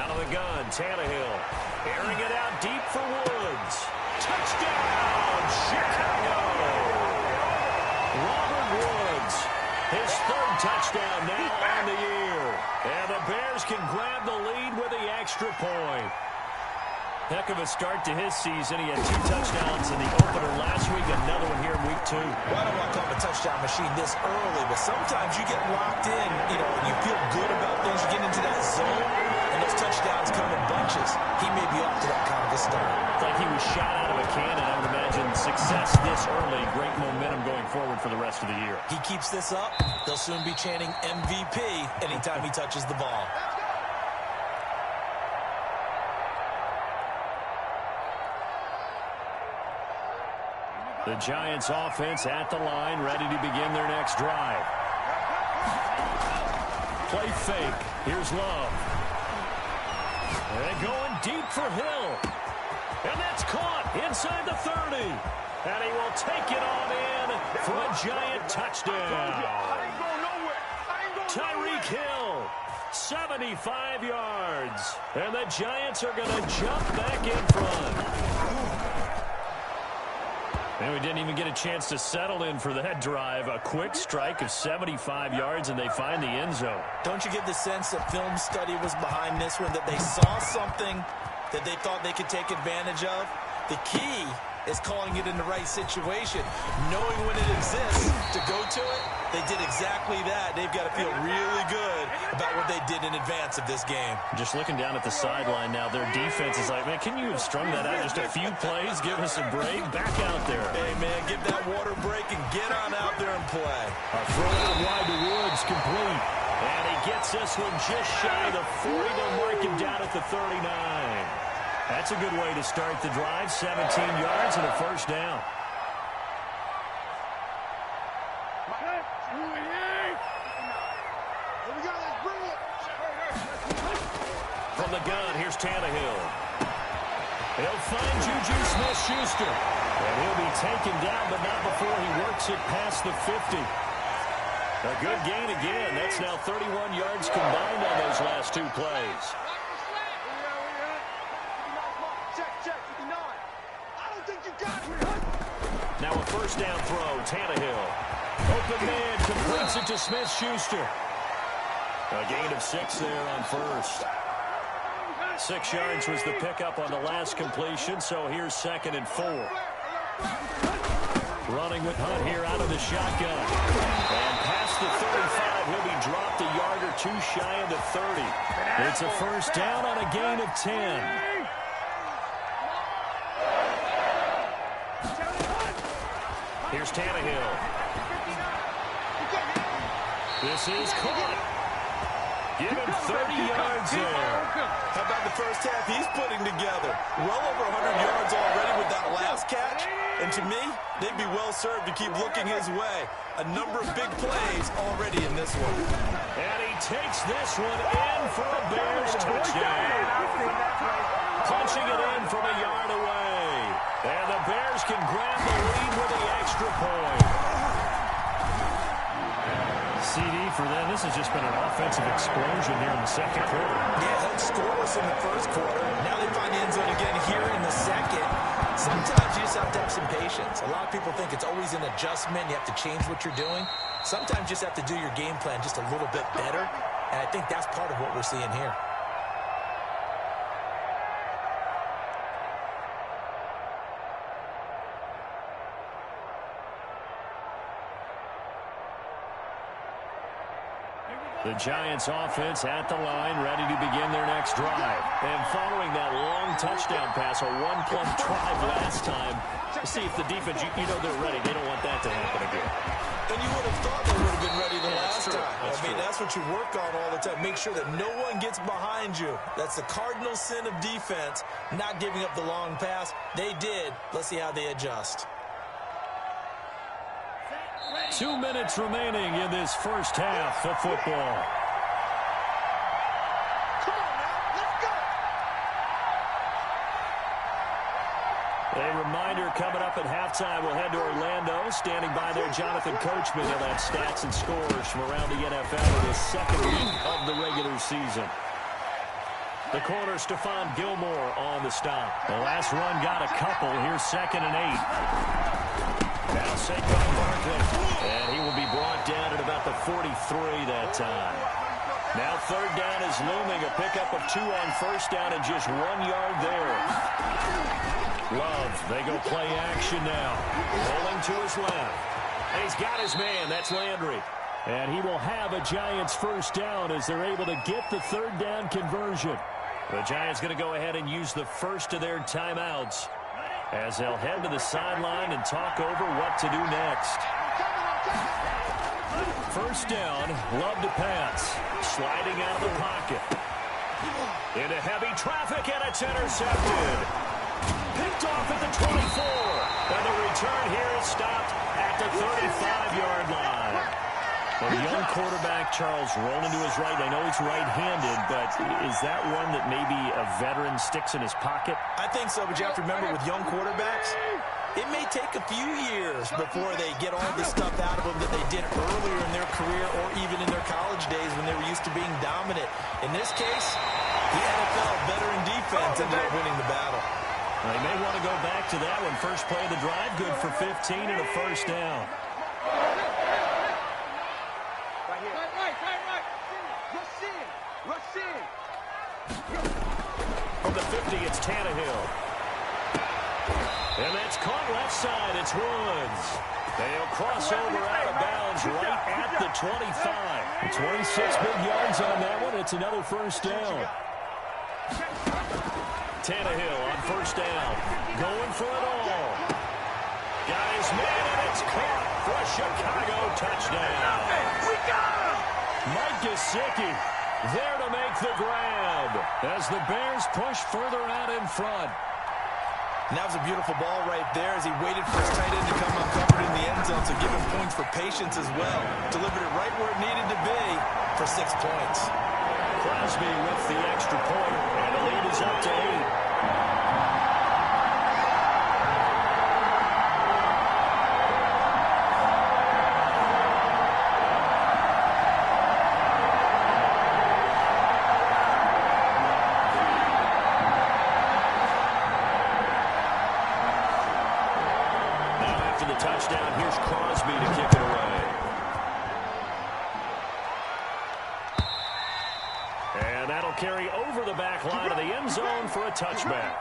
Out of the gun, Tannehill. Airing it out deep for Woods. Touchdown, Chicago! Robert Woods, his third touchdown now on the year. And the Bears can grab the lead with the extra point. Heck of a start to his season. He had 2 touchdowns in the opener last week, another one here in week 2. Well, I don't want to call him a touchdown machine this early, but sometimes you get locked in, and you feel good about things. You get into that zone, and those touchdowns come in bunches. He may be off to that kind of a start. It's like he was shot out of a cannon. I would imagine success this early, great momentum going forward for the rest of the year. He keeps this up, they'll soon be chanting MVP anytime he touches the ball. The Giants offense at the line, ready to begin their next drive. Play fake. Here's Love. And going deep for Hill. And that's caught inside the 30. And he will take it on in for a Giant touchdown. Tyreek Hill, 75 yards. And the Giants are going to jump back in front. And we didn't even get a chance to settle in for that drive. A quick strike of 75 yards, and they find the end zone. Don't you get the sense that film study was behind this one, that they saw something that they thought they could take advantage of? The key is calling it in the right situation, knowing when it exists to go to it. They did exactly that. They've got to feel really good about what they did in advance of this game. Just looking down at the sideline now, their defense is like, man, can you have strung that out just a few plays? Give us a break. Back out there. Hey, man, give that water break and get on out there and play. A throw out wide to Woods, complete. And he gets this one just shy of the 40. They'll mark him down at the 39. That's a good way to start the drive. 17 yards and a first down. From the gun, here's Tannehill. He'll find Juju Smith-Schuster. And he'll be taken down, but not before he works it past the 50. A good gain again. That's now 31 yards combined on those last 2 plays. Now a first down throw, Tannehill. Open man, completes it to Smith-Schuster. A gain of 6 there on first. 6 yards was the pickup on the last completion, so here's 2nd and 4. Running with Hunt here out of the shotgun. And past the 35, he'll be dropped a yard or 2 shy of the 30. It's a first down on a gain of 10. Here's Tannehill. This is caught. Give him 30 yards there. How about the first half he's putting together? Well over 100 yards already with that last catch. And to me, they'd be well served to keep looking his way. A number of big plays already in this one. And he takes this one in for a Bears touchdown. Punching it in from a yard away. And the Bears can grab the lead with the extra point. CD for them. This has just been an offensive explosion here in the second quarter. Yeah, held scoreless in the first quarter. Now they find the end zone again here in the second. Sometimes you just have to have some patience. A lot of people think it's always an adjustment. You have to change what you're doing. Sometimes you just have to do your game plan just a little bit better. And I think that's part of what we're seeing here. The Giants offense at the line, ready to begin their next drive. And following that long touchdown pass, a one-play drive last time, see if the defense, you know they're ready. They don't want that to happen again. And you would have thought they would have been ready the last time. That's what you work on all the time. Make sure that no one gets behind you. That's the cardinal sin of defense, not giving up the long pass. They did. Let's see how they adjust. 2 minutes remaining in this first half of football. A reminder coming up at halftime. We'll head to Orlando. Standing by there, Jonathan Coachman. He'll have stats and scores from around the NFL in his second week of the regular season. The corner, Stephon Gilmore on the stop. The last run got a couple. Here's 2nd and 8. Now Saquon Barkley. And he will be brought down at about the 43 that time. Now 3rd down is looming. A pickup of 2 on 1st down and just 1 yard there. Love, they go play action now. Rolling to his left. And he's got his man. That's Landry. And he will have a Giants 1st down as they're able to get the 3rd down conversion. The Giants going to go ahead and use the first of their timeouts as they'll head to the sideline and talk over what to do next. 1st down, Love to pass. Sliding out of the pocket. Into heavy traffic, and it's intercepted. Picked off at the 24. And the return here is stopped at the 35-yard line. The young quarterback, Charles, rolling to his right. I know he's right-handed, but is that one that maybe a veteran sticks in his pocket? I think so, but you have to remember with young quarterbacks, it may take a few years before they get all the stuff out of them that they did earlier in their career or even in their college days when they were used to being dominant. In this case, the NFL veteran defense ended up winning the battle. They may want to go back to that one. First play of the drive, good for 15 and a 1st down. From the 50, it's Tannehill. And that's caught left side. It's Woods. They'll cross over out of bounds right at the 25. 26 big yards on that one. It's another 1st down. Tannehill on 1st down. Going for it all. Got his man, and it's caught for a Chicago touchdown. We got him! Mike Gesicki there to make the grab as the Bears push further out in front. And that was a beautiful ball right there as he waited for his tight end to come uncovered in the end zone, so give him points for patience as well. Delivered it right where it needed to be for 6 points. Crosby with the extra point, and the lead is up to 8. Touchdown. Here's Crosby to kick it away. And that'll carry over the back line of the end zone for a touchback.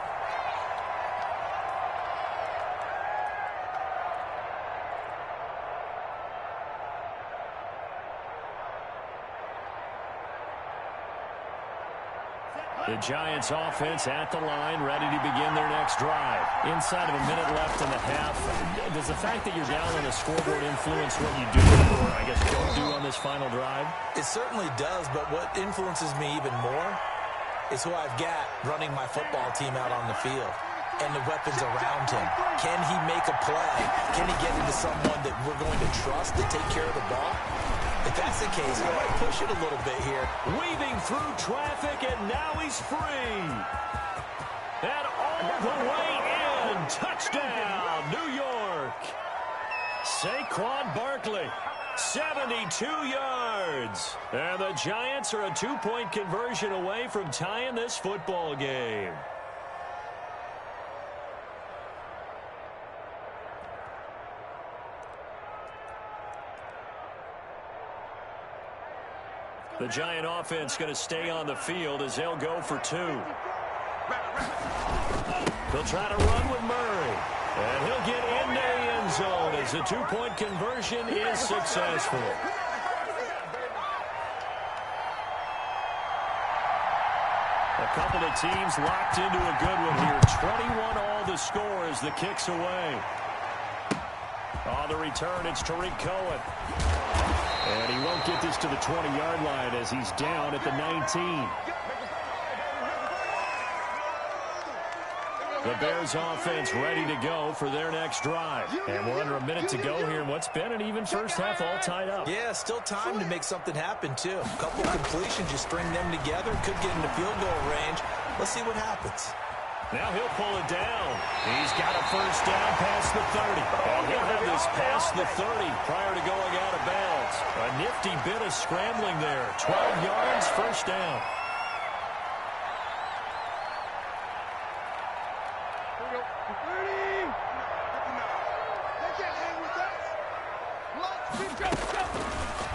The Giants offense at the line, ready to begin their next drive. Inside of a minute left in the half, does the fact that you're down on the scoreboard influence what you do or, I guess, don't do on this final drive? It certainly does, but what influences me even more is who I've got running my football team out on the field and the weapons around him. Can he make a play? Can he get into someone that we're going to trust to take care of the ball? If that's the case, I might push it a little bit here. Weaving through traffic, and now he's free. And all the way in. Touchdown, New York. Saquon Barkley, 72 yards. And the Giants are a 2-point conversion away from tying this football game. The Giant offense going to stay on the field as they'll go for 2. They'll try to run with Murray. And he'll get into the end zone as the 2-point conversion is successful. A couple of teams locked into a good one here. 21 all the score as the kick's away. On the return, it's Tariq Cohen. And he won't get this to the 20-yard line as he's down at the 19. The Bears offense ready to go for their next drive. And we're under a minute to go here in what's been an even first half, all tied up. Yeah, still time to make something happen, too. A couple completions, you string them together, could get into field goal range. Let's see what happens. Now he'll pull it down. He's got a first down past the 30. And he'll have this past the 30 prior to going out of bounds. A nifty bit of scrambling there. 12 yards, first down.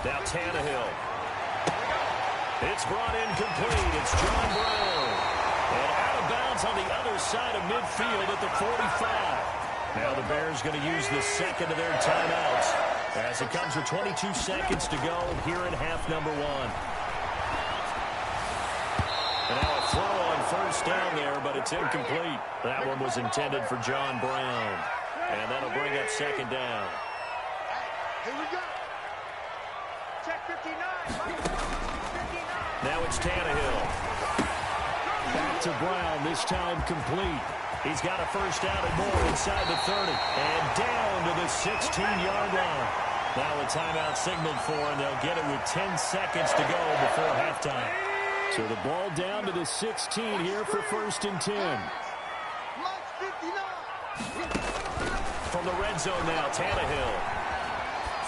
Now Tannehill. It's brought in complete. It's John Brown. And out of bounds on the other side of midfield at the 45. Now the Bears going to use the second of their timeouts as it comes with 22 seconds to go here in half number one. And now a throw on first down there, but it's incomplete. That one was intended for John Brown. And that'll bring up second down. Here we go. Check 59. Now it's Tannehill. Back to Brown, this time complete. He's got a first down and more inside the 30. And down to the 16-yard line. Now a timeout signaled for, and they'll get it with 10 seconds to go before halftime. So the ball down to the 16 here for first and 10. From the red zone now, Tannehill.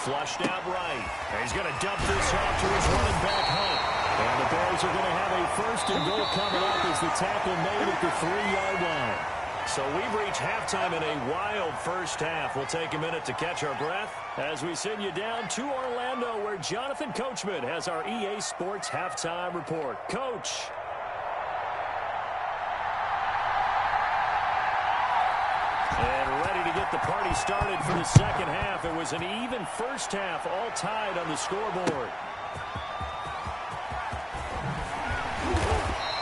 Flushed out right. And he's going to dump this off to his running back, Hunt. And the Bears are going to have a first and goal coming up as the tackle made at the 3-yard line. So we've reached halftime in a wild first half. We'll take a minute to catch our breath as we send you down to Orlando, where Jonathan Coachman has our EA Sports halftime report. Coach. And ready to get the party started for the second half. It was an even first half, all tied on the scoreboard.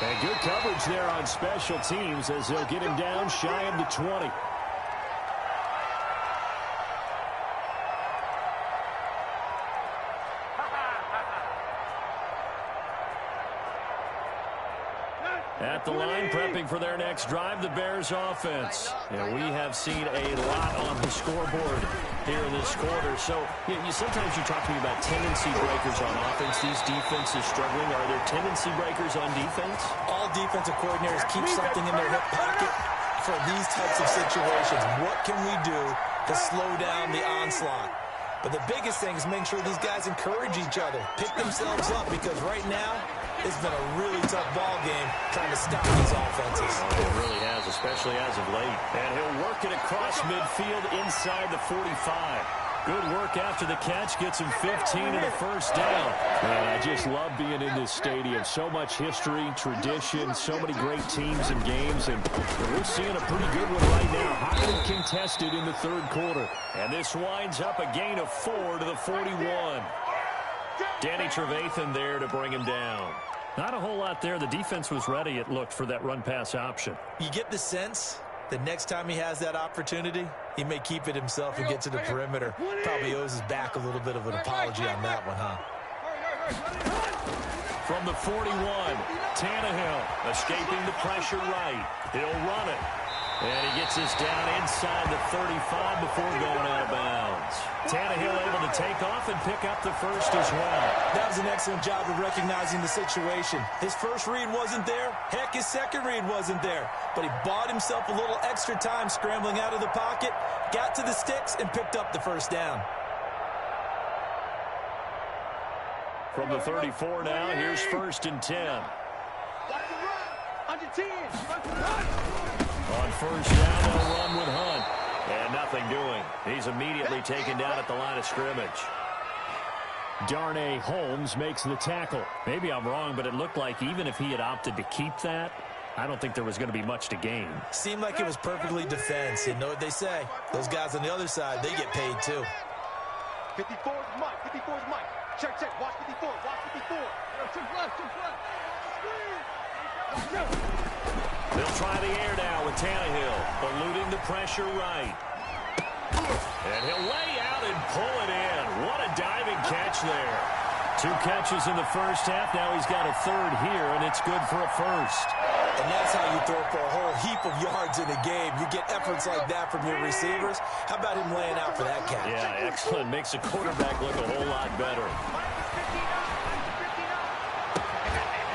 And good coverage there on special teams as they'll get him down shy of the 20. At the line, prepping for their next drive, the Bears offense. And we have seen a lot on the scoreboard here in this quarter. So sometimes you talk to me about tendency breakers on offense. These defenses struggling. Are there tendency breakers on defense? All defensive coordinators keep something in their hip pocket for these types of situations. What can we do to slow down the onslaught? But the biggest thing is making sure these guys encourage each other, pick themselves up, because right now it's been a really tough ball game trying to stop these offenses. It really has, especially as of late. And he'll work it across midfield inside the 45. Good work after the catch. Gets him 15 and a first down. Man, I just love being in this stadium. So much history, tradition, so many great teams and games. And we're seeing a pretty good one right now. Highly contested in the third quarter. And this winds up a gain of 4 to the 41. Danny Trevathan there to bring him down. Not a whole lot there. The defense was ready, it looked, for that run-pass option. You get the sense that next time he has that opportunity, he may keep it himself and get to the perimeter. Probably owes his back a little bit of an apology on that one, huh? From the 41, Tannehill escaping the pressure right. He'll run it. And he gets this down inside the 35 before going out of bounds. Tannehill able to take off and pick up the first as well. That was an excellent job of recognizing the situation. His first read wasn't there. Heck, his second read wasn't there. But he bought himself a little extra time scrambling out of the pocket, got to the sticks, and picked up the first down. From the 34 now, here's first and 10. Under 10. On first down, they'll run with Hunt. And nothing doing. He's immediately taken down at the line of scrimmage. Darnay Holmes makes the tackle. Maybe I'm wrong, but it looked like even if he had opted to keep that, I don't think there was going to be much to gain. Seemed like it was perfectly defense. You know what they say. Those guys on the other side, they get paid too. 54 is Mike. 54 is Mike. Check, check. Watch 54. Watch 54. Check left, check left. They'll try the air now with Tannehill, eluding the pressure right. And he'll lay out and pull it in. What a diving catch there. 2 catches in the first half. Now he's got a third here, and it's good for a first. And that's how you throw for a whole heap of yards in a game. You get efforts like that from your receivers. How about him laying out for that catch? Yeah, excellent. Makes the quarterback look a whole lot better.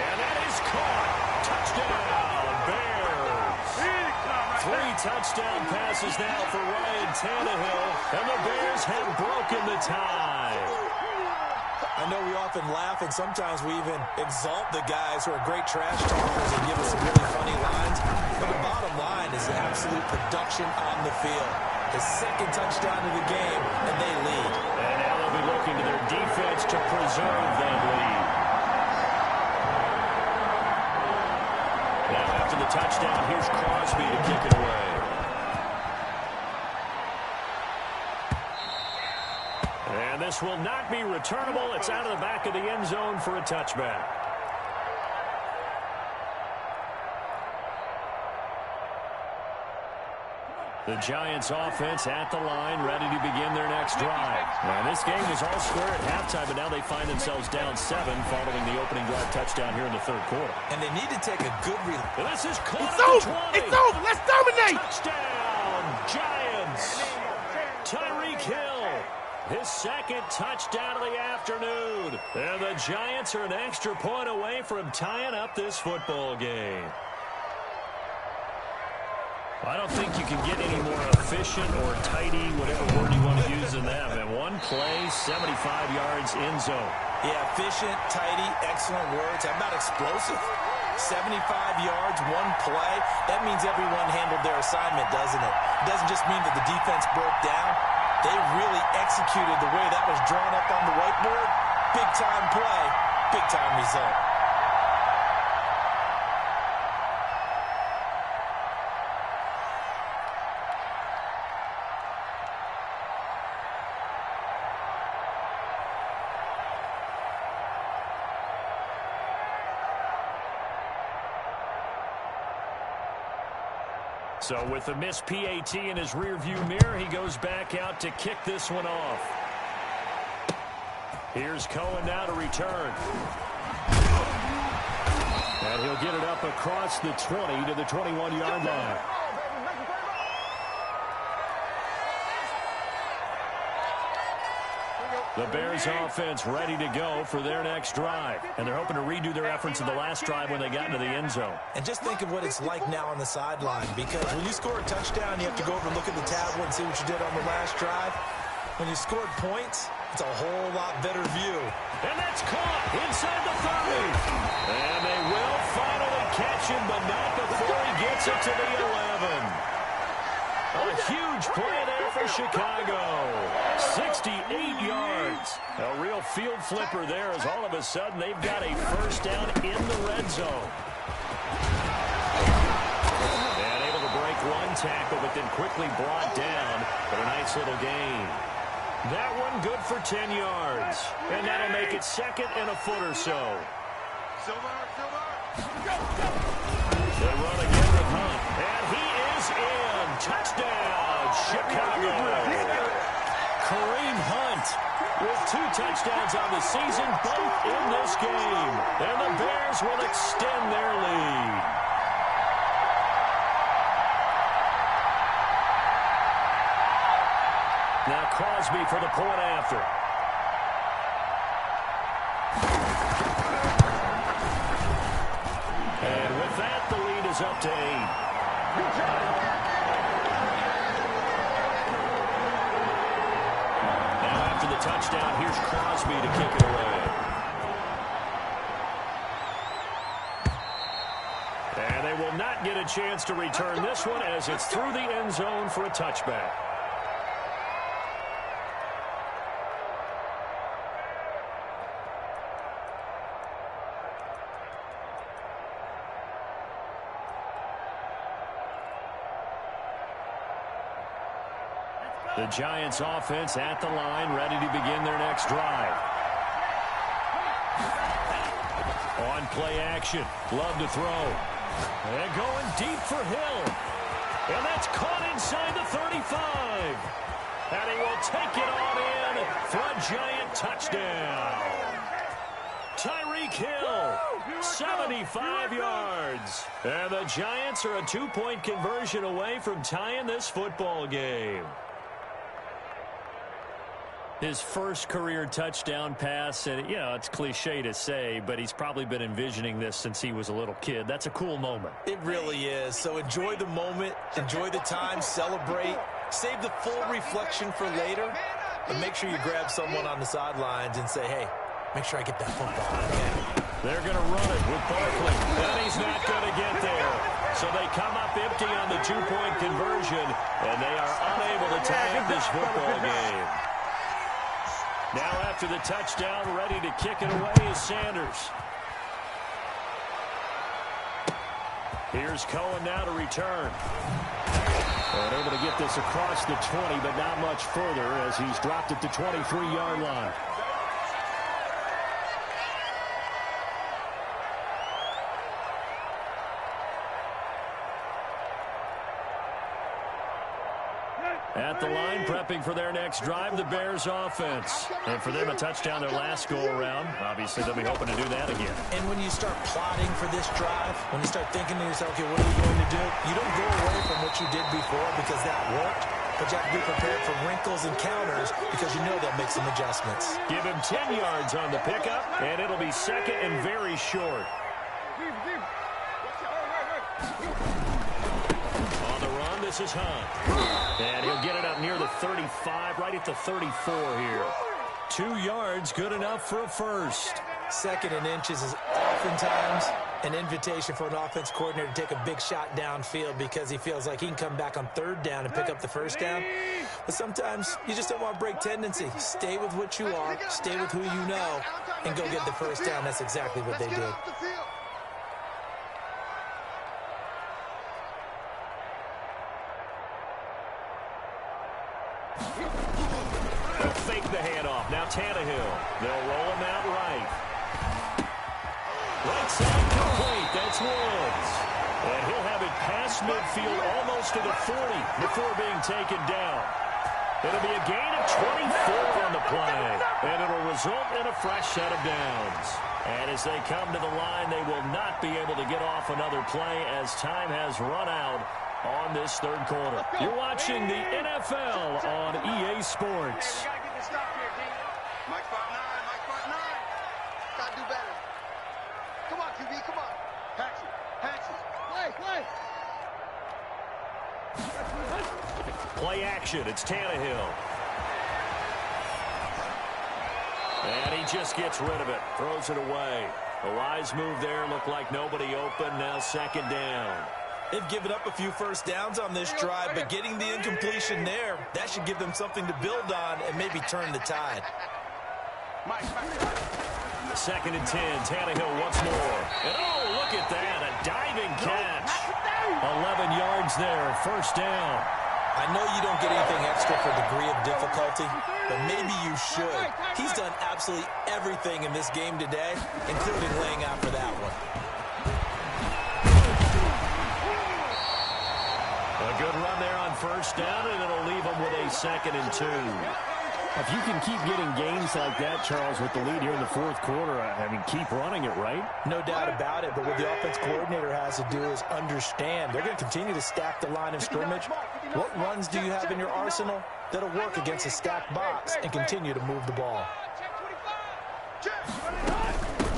And that is caught. Touchdown, Bears. 3 touchdown passes now for Ryan Tannehill, and the Bears have broken the tie. I know we often laugh, and sometimes we even exalt the guys who are great trash talkers and give us some really funny lines. But the bottom line is the absolute production possession on the field. His second touchdown of the game, and they lead. And now they'll be looking to their defense to preserve that lead. Now after the touchdown, here's Crosby to kick it away. And this will not be returnable. It's out of the back of the end zone for a touchback. The Giants offense at the line, ready to begin their next drive. And this game was all square at halftime, but now they find themselves down 7 following the opening drive touchdown here in the third quarter. And they need to take a good release. This is caught It's at over. the 20. It's over. Let's dominate. Touchdown, Giants. Tyreek Hill, his second touchdown of the afternoon. And the Giants are an extra point away from tying up this football game. I don't think you can get any more efficient or tidy, whatever word you want to use in that. And one play, 75 yards in zone. Yeah, efficient, tidy, excellent words. How about explosive? 75 yards, one play. That means everyone handled their assignment, doesn't it? It doesn't just mean that the defense broke down. They really executed the way that was drawn up on the whiteboard. Big-time play, big-time result. So with a missed PAT in his rearview mirror, he goes back out to kick this one off. Here's Cohen now to return. And he'll get it up across the 20 to the 21-yard line. The Bears offense ready to go for their next drive. And they're hoping to redo their efforts in the last drive when they got into the end zone. And just think of what it's like now on the sideline, because when you score a touchdown, you have to go over and look at the tablet and see what you did on the last drive. When you scored points, it's a whole lot better view. And that's caught inside the 30. And they will finally catch him, but not before he gets it to the 11. A huge play there for Chicago. 68 yards. A real field flipper there as all of a sudden they've got a first down in the red zone. And able to break one tackle, but then quickly brought down for a nice little gain. That one good for 10 yards. And that'll make it second and a foot or so. They run again with Hunt. And he is in. Touchdown, Chicago. Kareem Hunt with 2 touchdowns on the season, both in this game. And the Bears will extend their lead. Now Crosby for the point after. And with that, the lead is up to 8. After the touchdown, here's Crosby to kick it away. And they will not get a chance to return this one as it's through the end zone for a touchback. The Giants offense at the line, ready to begin their next drive. On play action, love to throw. And going deep for Hill. And that's caught inside the 35. And he will take it on in for a Giant touchdown. Tyreek Hill, 75 yards. And the Giants are a 2-point conversion away from tying this football game. His first career touchdown pass, and, you know, it's cliche to say, but he's probably been envisioning this since he was a little kid. That's a cool moment. It really is. So enjoy the moment, enjoy the time, celebrate, save the full reflection for later, and make sure you grab someone on the sidelines and say, hey, make sure I get that football. Okay? They're going to run it with Barkley, and he's not going to get there. So they come up empty on the two-point conversion, and they are unable to tie up this football game. Now after the touchdown, ready to kick it away is Sanders. Here's Cohen now to return. And able to get this across the 20, but not much further as he's dropped at the 23-yard line. At the line, prepping for their next drive, the Bears offense. And for them, a touchdown their last go-around. Obviously, they'll be hoping to do that again. And when you start plotting for this drive, when you start thinking to yourself, okay, what are you going to do? You don't go away from what you did before because that worked, but you have to be prepared for wrinkles and counters because you know they'll make some adjustments. Give him 10 yards on the pickup, and it'll be second and very short. This is Hunt. And he'll get it up near the 35, right at the 34 here. 2 yards, good enough for a first. Second and inches is oftentimes an invitation for an offense coordinator to take a big shot downfield because he feels like he can come back on third down and pick up the first down. But sometimes you just don't want to break tendency. Stay with what you are, stay with who you know, and go get the first down. That's exactly what they did. Fake the handoff. Now Tannehill. They'll roll him out right. Right side complete. That's Woods. And he'll have it past midfield almost to the 40 before being taken down. It'll be a gain of 24 on the play. And it'll result in a fresh set of downs. And as they come to the line, they will not be able to get off another play as time has run out on this third quarter. You're watching the NFL on EA Sports. You gotta get the stop here, D. Mike spot 9, Mike spot 9. Gotta do better. Come on, QB, come on. Paxi, Paxi. Play action, it's Tannehill. And he just gets rid of it, throws it away. A wise move there, looked like nobody open, now second down. They've given up a few first downs on this drive, but getting the incompletion there, that should give them something to build on and maybe turn the tide. Second and 10, Tannehill once more. And oh, look at that, a diving catch. 11 yards there, first down. I know you don't get anything extra for degree of difficulty, but maybe you should. He's done absolutely everything in this game today, including laying out for that one. A good run there on first down, and it'll leave them with a second and 2. If you can keep getting gains like that, Charles, with the lead here in the fourth quarter, I mean, keep running it, right? No doubt about it, but what the offense coordinator has to do is understand. They're going to continue to stack the line of scrimmage. What runs do you have in your arsenal that'll work against a stacked box and continue to move the ball?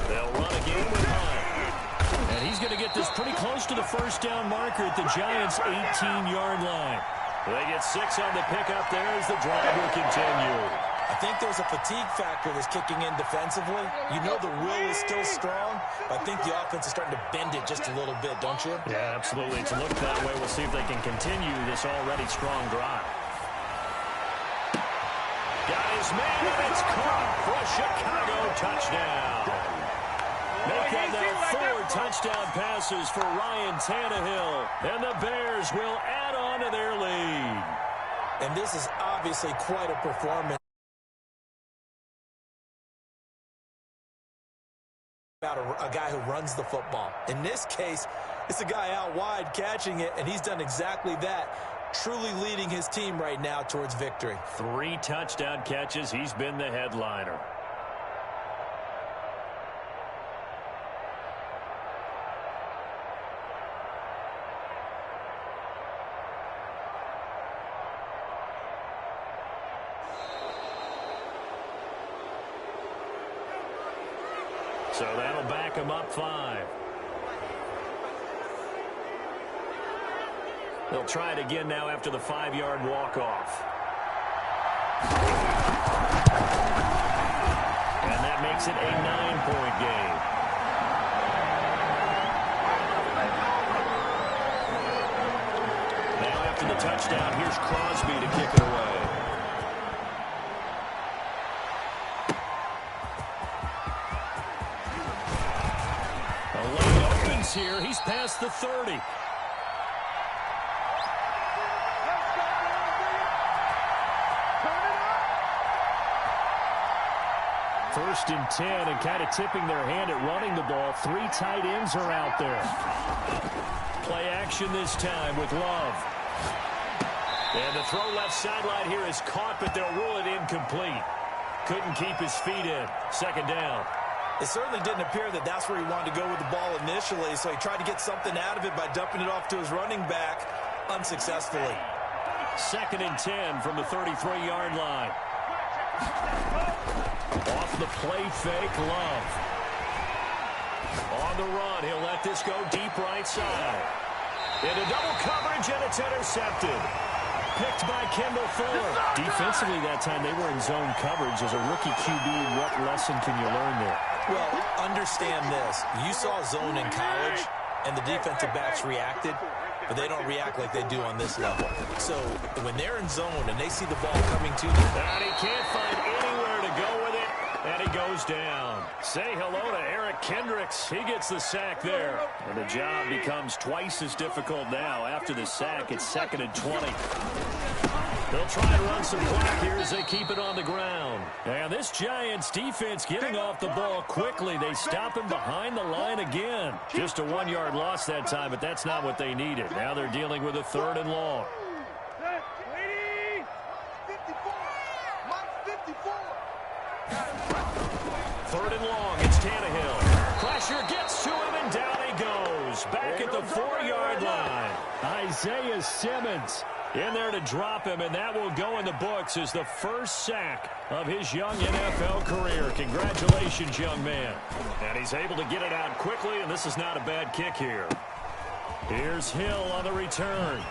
They'll run again with Hunt. And he's going to get this pretty close to the first down marker at the Giants' 18-yard line. They get 6 on the pickup there as the drive will continue. I think there's a fatigue factor that's kicking in defensively. You know the will is still strong, but I think the offense is starting to bend it just a little bit, don't you? Yeah, absolutely. It's looked that way. We'll see if they can continue this already strong drive. Got his man, and it's caught for a Chicago touchdown. Make that now 4 touchdown passes for Ryan Tannehill, and the Bears will add on to their lead. And this is obviously quite a performance. About a guy who runs the football. In this case, it's a guy out wide catching it, and he's done exactly that, truly leading his team right now towards victory. 3 touchdown catches. He's been the headliner. So that'll back him up 5. They'll try it again now after the 5-yard walk-off. And that makes it a 9-point game. touchdown. Here's Crosby to kick it away. A lane opens here. He's past the 30. First and 10, and kind of tipping their hand at running the ball. 3 tight ends are out there. Play action this time with Love. And the throw left sideline here is caught, but they'll rule it incomplete. Couldn't keep his feet in. Second down. It certainly didn't appear that that's where he wanted to go with the ball initially, so he tried to get something out of it by dumping it off to his running back unsuccessfully. Second and 10 from the 33-yard line. Off the play fake, Love. On the run, he'll let this go deep right side. Into double coverage, and it's intercepted. Picked by Kendall Fuller. Defensively that time, they were in zone coverage. As a rookie QB, what lesson can you learn there? Well, understand this. You saw zone in college, and the defensive backs reacted, but they don't react like they do on this level. So when they're in zone and they see the ball coming to them, and he can't find anywhere to go with it, and he goes down. Say hello to Eric Kendricks. He gets the sack there. And the job becomes twice as difficult now. After the sack, it's 2nd and 20. They'll try and run some clock here as they keep it on the ground. And this Giants defense getting off the ball quickly. They stop him behind the line again. Just a 1-yard loss that time, but that's not what they needed. Now they're dealing with a 3rd and long. 3rd and long, it's Tannehill. Pressure gets to him, and down he goes. Back at the 4-yard line. Isaiah Simmons in there to drop him, and that will go in the books as the first sack of his young NFL career. Congratulations, young man. And he's able to get it out quickly, and this is not a bad kick here. Here's Hill on the return.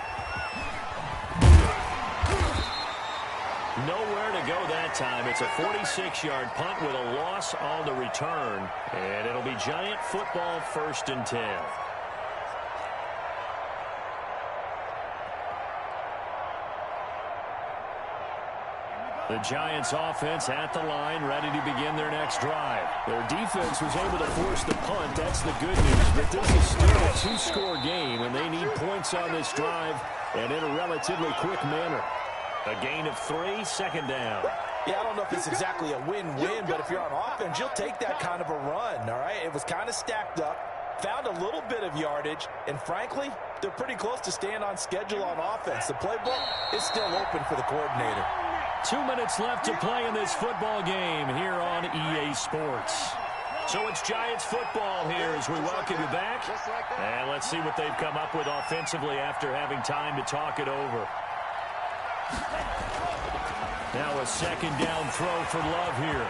Nowhere to go that time. It's a 46-yard punt with a loss on the return. And it'll be Giant football, 1st and 10. The Giants offense at the line, ready to begin their next drive. Their defense was able to force the punt. That's the good news. But this is still a 2-score game, and they need points on this drive and in a relatively quick manner. A gain of 3, 2nd down. Yeah, I don't know if it's exactly a win-win, but if you're on offense, you'll take that kind of a run, all right? It was kind of stacked up, found a little bit of yardage, and frankly, they're pretty close to staying on schedule on offense. The playbook is still open for the coordinator. 2 minutes left to play in this football game here on EA Sports. So it's Giants football here as we welcome you back. And let's see what they've come up with offensively after having time to talk it over. Now a 2nd down throw for Love here.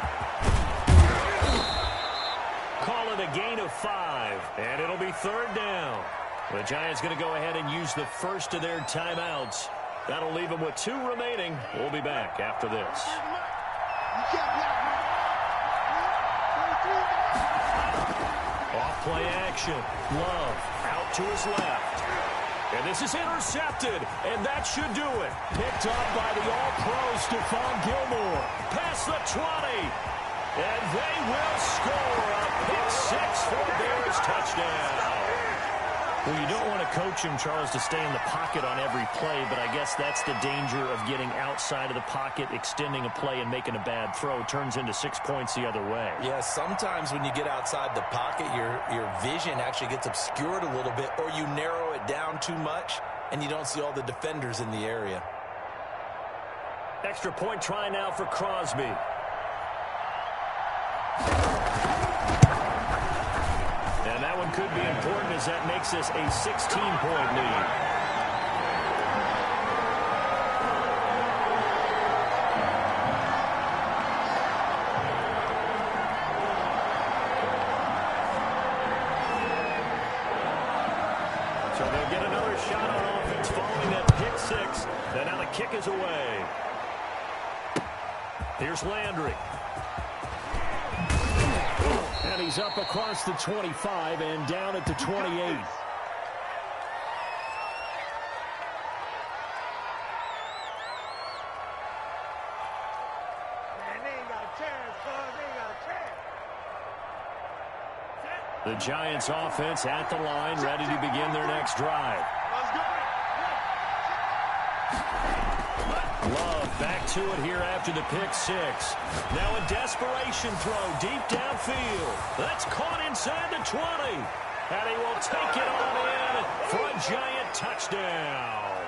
Call it a gain of 5, and it'll be 3rd down. The Giants going to go ahead and use the first of their timeouts. That'll leave them with 2 remaining. We'll be back after this. Off play action. Love out to his left. And this is intercepted, and that should do it. Picked up by the All-Pro Stephon Gilmore. Past the 20. And they will score a pick-6 for Bears touchdown. Well, you don't want to coach him, Charles, to stay in the pocket on every play, but I guess that's the danger of getting outside of the pocket, extending a play, and making a bad throw. Turns into 6 points the other way. Yeah, sometimes when you get outside the pocket, your vision actually gets obscured a little bit, or you narrow it down too much, and you don't see all the defenders in the area. Extra point try now for Crosby. And that one could be important as that makes this a 16-point lead. So they'll get another shot on offense following that pick-6. And now the kick is away. Here's Landry. And he's up across the 25 and down at the 28. The Giants offense at the line, ready to begin their next drive. Love back to it here after the pick six. Now a desperation throw deep downfield. That's caught inside the 20. And he will take it on in for a Giant touchdown.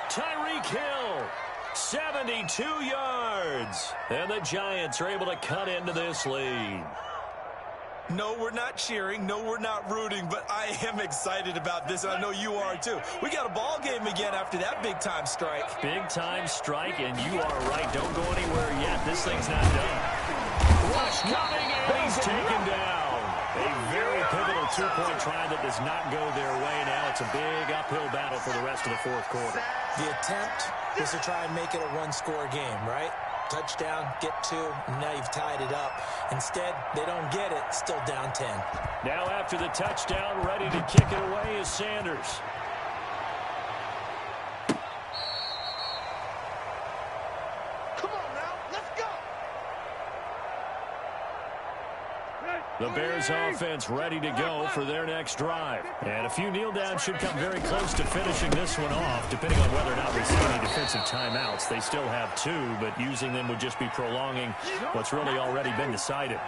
Tyreek Hill, 72 yards. And the Giants are able to cut into this lead. No, we're not cheering. No, we're not rooting, but I am excited about this, and I know you are too. We got a ball game again after that big-time strike. Big-time strike, and you are right. Don't go anywhere yet. This thing's not done. Rush coming, and he's taken down. A very pivotal two-point try that does not go their way now. It's a big uphill battle for the rest of the fourth quarter. The attempt was to try and make it a one-score game, right? Touchdown, get two, and now you've tied it up. Instead, they don't get it, still down 10. Now after the touchdown, ready to kick it away is Sanders. Come on now, let's go. The Bears offense ready to go for their next drive. And a few kneel downs should come very close to finishing this one off, depending on whether or not we see any defensive timeouts. They still have two, but using them would just be prolonging what's really already been decided.